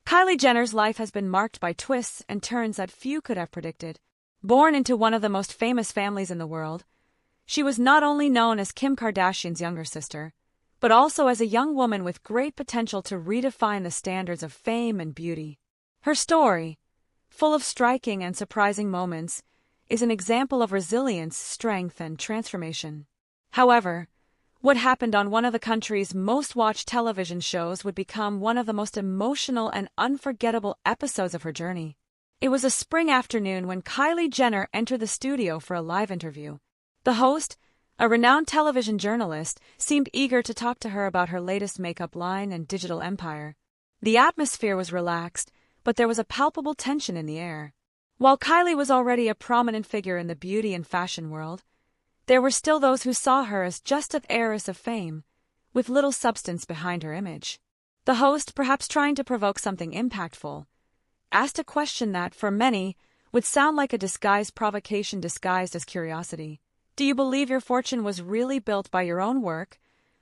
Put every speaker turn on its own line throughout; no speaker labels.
Kylie Jenner's life has been marked by twists and turns that few could have predicted. Born into one of the most famous families in the world, she was not only known as Kim Kardashian's younger sister, but also as a young woman with great potential to redefine the standards of fame and beauty. Her story, full of striking and surprising moments, is an example of resilience, strength, and transformation. However, what happened on one of the country's most-watched television shows would become one of the most emotional and unforgettable episodes of her journey. It was a spring afternoon when Kylie Jenner entered the studio for a live interview. The host, a renowned television journalist, seemed eager to talk to her about her latest makeup line and digital empire. The atmosphere was relaxed, but there was a palpable tension in the air. While Kylie was already a prominent figure in the beauty and fashion world, there were still those who saw her as just an heiress of fame, with little substance behind her image. The host, perhaps trying to provoke something impactful, asked a question that, for many, would sound like a disguised provocation disguised as curiosity. Do you believe your fortune was really built by your own work,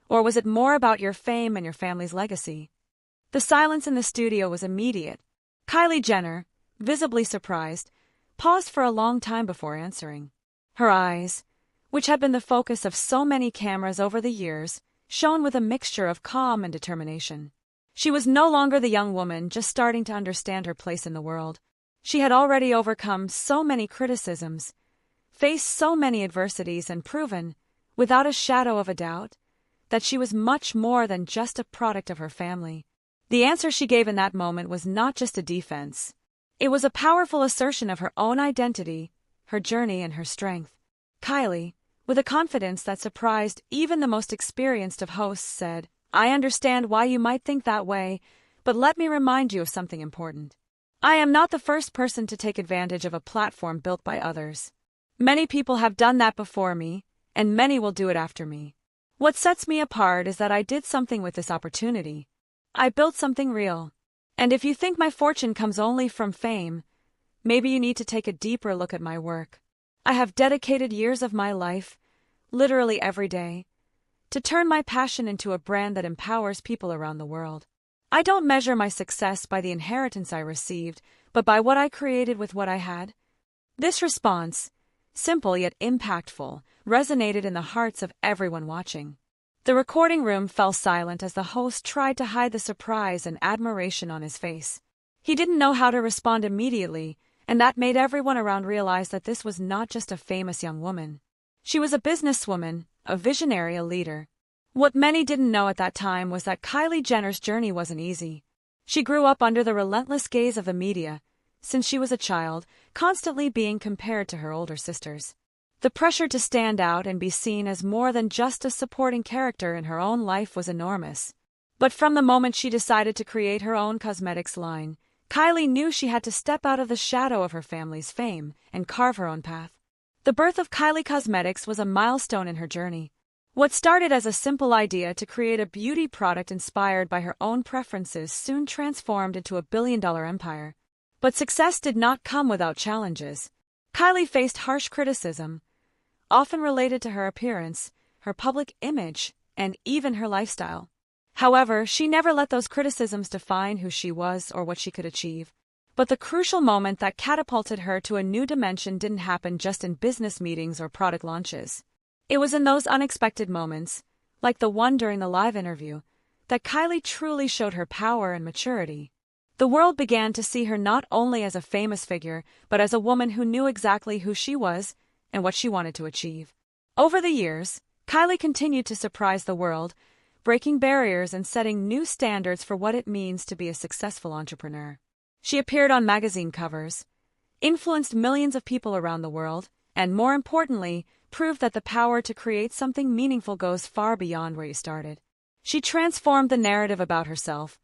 or was it more about your fame and your family's legacy? The silence in the studio was immediate. Kylie Jenner, visibly surprised, paused for a long time before answering. Her eyes, which had been the focus of so many cameras over the years, shone with a mixture of calm and determination. She was no longer the young woman just starting to understand her place in the world. She had already overcome so many criticisms, faced so many adversities, and proven, without a shadow of a doubt, that she was much more than just a product of her family. The answer she gave in that moment was not just a defense. It was a powerful assertion of her own identity, her journey, and her strength. Kylie, with a confidence that surprised even the most experienced of hosts, said, "I understand why you might think that way, but let me remind you of something important. I am not the first person to take advantage of a platform built by others. Many people have done that before me, and many will do it after me. What sets me apart is that I did something with this opportunity. I built something real. And if you think my fortune comes only from fame, maybe you need to take a deeper look at my work. I have dedicated years of my life, literally every day, to turn my passion into a brand that empowers people around the world. I don't measure my success by the inheritance I received, but by what I created with what I had." This response, simple yet impactful, resonated in the hearts of everyone watching. The recording room fell silent as the host tried to hide the surprise and admiration on his face. He didn't know how to respond immediately, and that made everyone around realize that this was not just a famous young woman. She was a businesswoman, a visionary, a leader. What many didn't know at that time was that Kylie Jenner's journey wasn't easy. She grew up under the relentless gaze of the media, since she was a child, constantly being compared to her older sisters. The pressure to stand out and be seen as more than just a supporting character in her own life was enormous. But from the moment she decided to create her own cosmetics line, Kylie knew she had to step out of the shadow of her family's fame and carve her own path. The birth of Kylie Cosmetics was a milestone in her journey. What started as a simple idea to create a beauty product inspired by her own preferences soon transformed into a billion-dollar empire. But success did not come without challenges. Kylie faced harsh criticism, often related to her appearance, her public image, and even her lifestyle. However, she never let those criticisms define who she was or what she could achieve. But the crucial moment that catapulted her to a new dimension didn't happen just in business meetings or product launches. It was in those unexpected moments, like the one during the live interview, that Kylie truly showed her power and maturity. The world began to see her not only as a famous figure, but as a woman who knew exactly who she was and what she wanted to achieve. Over the years, Kylie continued to surprise the world, breaking barriers and setting new standards for what it means to be a successful entrepreneur. She appeared on magazine covers, influenced millions of people around the world, and more importantly, proved that the power to create something meaningful goes far beyond where you started. She transformed the narrative about herself,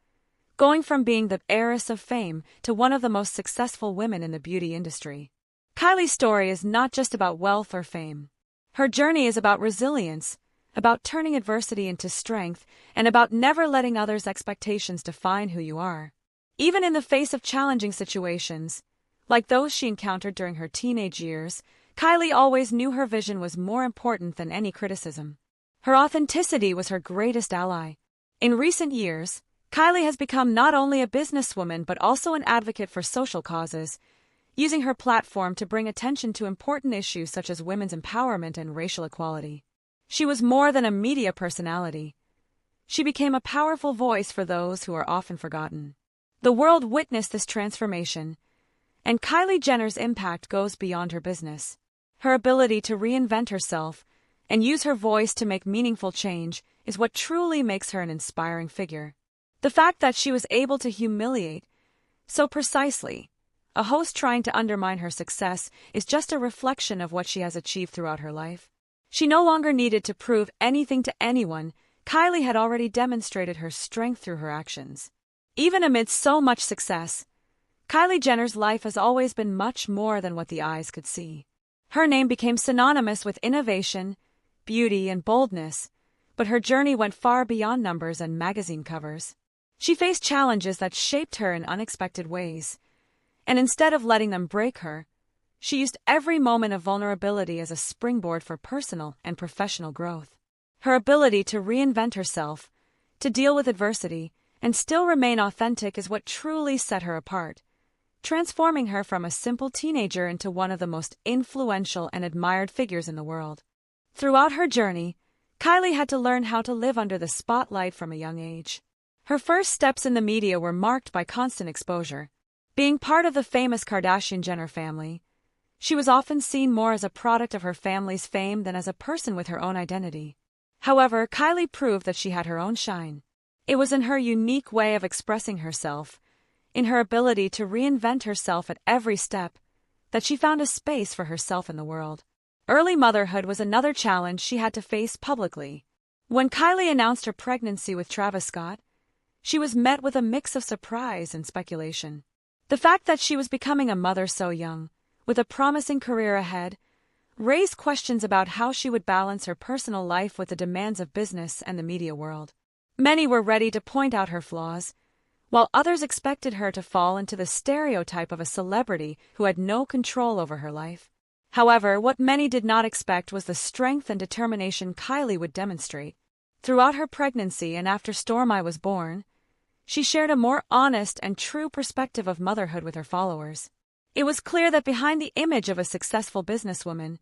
going from being the heiress of fame to one of the most successful women in the beauty industry. Kylie's story is not just about wealth or fame. Her journey is about resilience, about turning adversity into strength, and about never letting others' expectations define who you are. Even in the face of challenging situations, like those she encountered during her teenage years, Kylie always knew her vision was more important than any criticism. Her authenticity was her greatest ally. In recent years, Kylie has become not only a businesswoman but also an advocate for social causes, using her platform to bring attention to important issues such as women's empowerment and racial equality. She was more than a media personality. She became a powerful voice for those who are often forgotten. The world witnessed this transformation, and Kylie Jenner's impact goes beyond her business. Her ability to reinvent herself and use her voice to make meaningful change is what truly makes her an inspiring figure. The fact that she was able to humiliate so precisely a host trying to undermine her success is just a reflection of what she has achieved throughout her life. She no longer needed to prove anything to anyone. Kylie had already demonstrated her strength through her actions. Even amidst so much success, Kylie Jenner's life has always been much more than what the eyes could see. Her name became synonymous with innovation, beauty, and boldness, but her journey went far beyond numbers and magazine covers. She faced challenges that shaped her in unexpected ways, and instead of letting them break her, she used every moment of vulnerability as a springboard for personal and professional growth. Her ability to reinvent herself, to deal with adversity, and still remain authentic is what truly set her apart, transforming her from a simple teenager into one of the most influential and admired figures in the world. Throughout her journey, Kylie had to learn how to live under the spotlight from a young age. Her first steps in the media were marked by constant exposure. Being part of the famous Kardashian-Jenner family, she was often seen more as a product of her family's fame than as a person with her own identity. However, Kylie proved that she had her own shine. It was in her unique way of expressing herself, in her ability to reinvent herself at every step, that she found a space for herself in the world. Early motherhood was another challenge she had to face publicly. When Kylie announced her pregnancy with Travis Scott, she was met with a mix of surprise and speculation. The fact that she was becoming a mother so young, with a promising career ahead, raised questions about how she would balance her personal life with the demands of business and the media world. Many were ready to point out her flaws, while others expected her to fall into the stereotype of a celebrity who had no control over her life. However, what many did not expect was the strength and determination Kylie would demonstrate. Throughout her pregnancy and after Stormi was born, she shared a more honest and true perspective of motherhood with her followers. It was clear that behind the image of a successful businesswoman,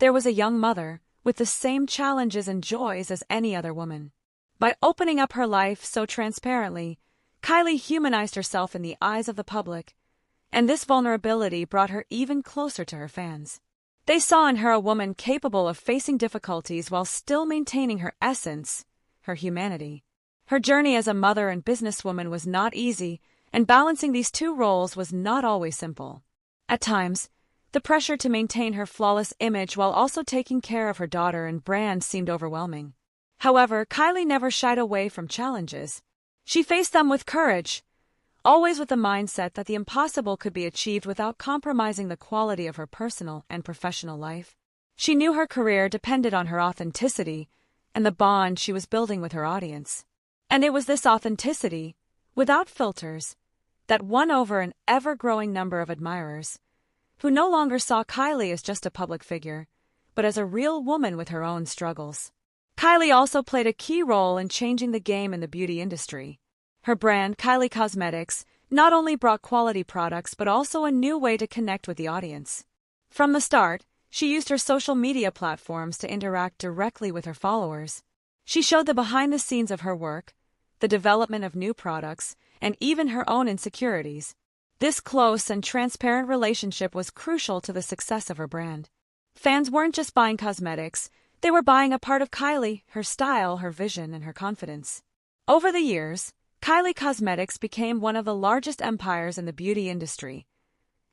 there was a young mother with the same challenges and joys as any other woman. By opening up her life so transparently, Kylie humanized herself in the eyes of the public, and this vulnerability brought her even closer to her fans. They saw in her a woman capable of facing difficulties while still maintaining her essence, her humanity. Her journey as a mother and businesswoman was not easy, and balancing these two roles was not always simple. At times, the pressure to maintain her flawless image while also taking care of her daughter and brand seemed overwhelming. However, Kylie never shied away from challenges. She faced them with courage, always with the mindset that the impossible could be achieved without compromising the quality of her personal and professional life. She knew her career depended on her authenticity and the bond she was building with her audience. And it was this authenticity, without filters, that won over an ever-growing number of admirers, who no longer saw Kylie as just a public figure, but as a real woman with her own struggles. Kylie also played a key role in changing the game in the beauty industry. Her brand, Kylie Cosmetics, not only brought quality products but also a new way to connect with the audience. From the start, she used her social media platforms to interact directly with her followers. She showed the behind-the-scenes of her work, the development of new products, and even her own insecurities. This close and transparent relationship was crucial to the success of her brand. Fans weren't just buying cosmetics, they were buying a part of Kylie, her style, her vision, and her confidence. Over the years, Kylie Cosmetics became one of the largest empires in the beauty industry,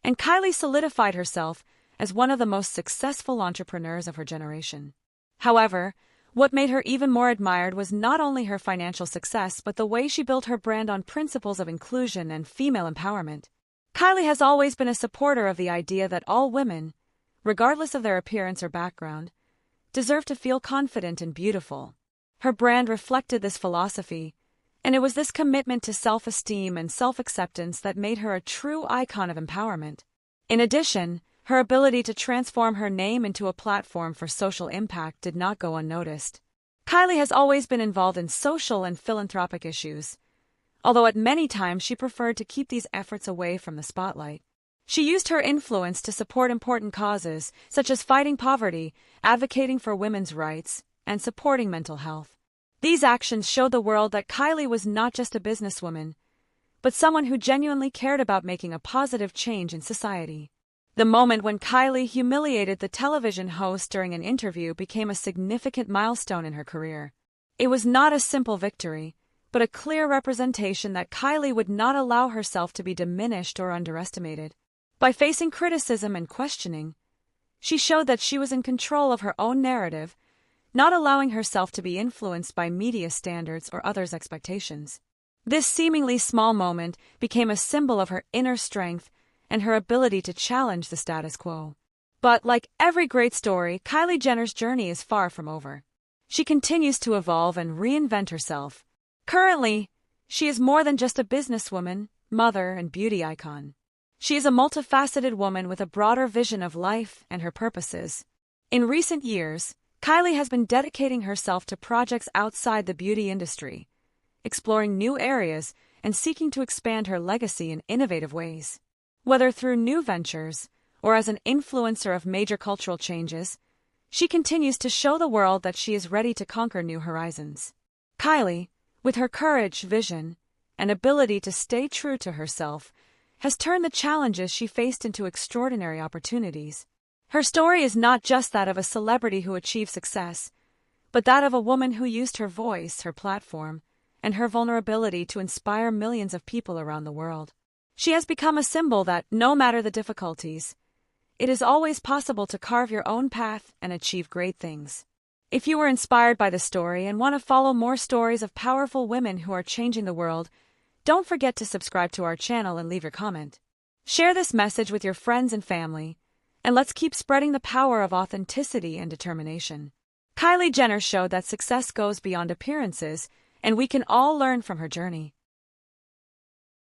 and Kylie solidified herself as one of the most successful entrepreneurs of her generation. However, what made her even more admired was not only her financial success but the way she built her brand on principles of inclusion and female empowerment. Kylie has always been a supporter of the idea that all women, regardless of their appearance or background, deserve to feel confident and beautiful. Her brand reflected this philosophy, and it was this commitment to self-esteem and self-acceptance that made her a true icon of empowerment. In addition, her ability to transform her name into a platform for social impact did not go unnoticed. Kylie has always been involved in social and philanthropic issues, although at many times she preferred to keep these efforts away from the spotlight. She used her influence to support important causes, such as fighting poverty, advocating for women's rights, and supporting mental health. These actions showed the world that Kylie was not just a businesswoman, but someone who genuinely cared about making a positive change in society. The moment when Kylie humiliated the television host during an interview became a significant milestone in her career. It was not a simple victory, but a clear representation that Kylie would not allow herself to be diminished or underestimated. By facing criticism and questioning, she showed that she was in control of her own narrative, not allowing herself to be influenced by media standards or others' expectations. This seemingly small moment became a symbol of her inner strength and her ability to challenge the status quo. But like every great story, Kylie Jenner's journey is far from over. She continues to evolve and reinvent herself. Currently, she is more than just a businesswoman, mother, and beauty icon. She is a multifaceted woman with a broader vision of life and her purposes. In recent years, Kylie has been dedicating herself to projects outside the beauty industry, exploring new areas and seeking to expand her legacy in innovative ways. Whether through new ventures or as an influencer of major cultural changes, she continues to show the world that she is ready to conquer new horizons. Kylie, with her courage, vision, and ability to stay true to herself, has turned the challenges she faced into extraordinary opportunities. Her story is not just that of a celebrity who achieved success, but that of a woman who used her voice, her platform, and her vulnerability to inspire millions of people around the world. She has become a symbol that, no matter the difficulties, it is always possible to carve your own path and achieve great things. If you were inspired by the story and want to follow more stories of powerful women who are changing the world, don't forget to subscribe to our channel and leave your comment. Share this message with your friends and family, and let's keep spreading the power of authenticity and determination. Kylie Jenner showed that success goes beyond appearances, and we can all learn from her journey.